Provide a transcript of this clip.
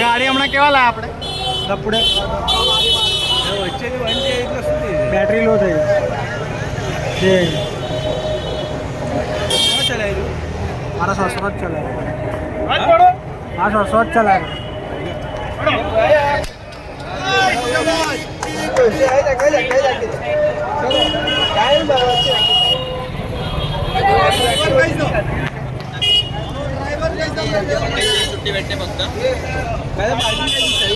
गाड़ी हमने केवा लाया आपने लपड़े बैटरी लो थे ये हमारा सस्वत चला हाँ सस्वत चला सुट्टी भेटते फक्त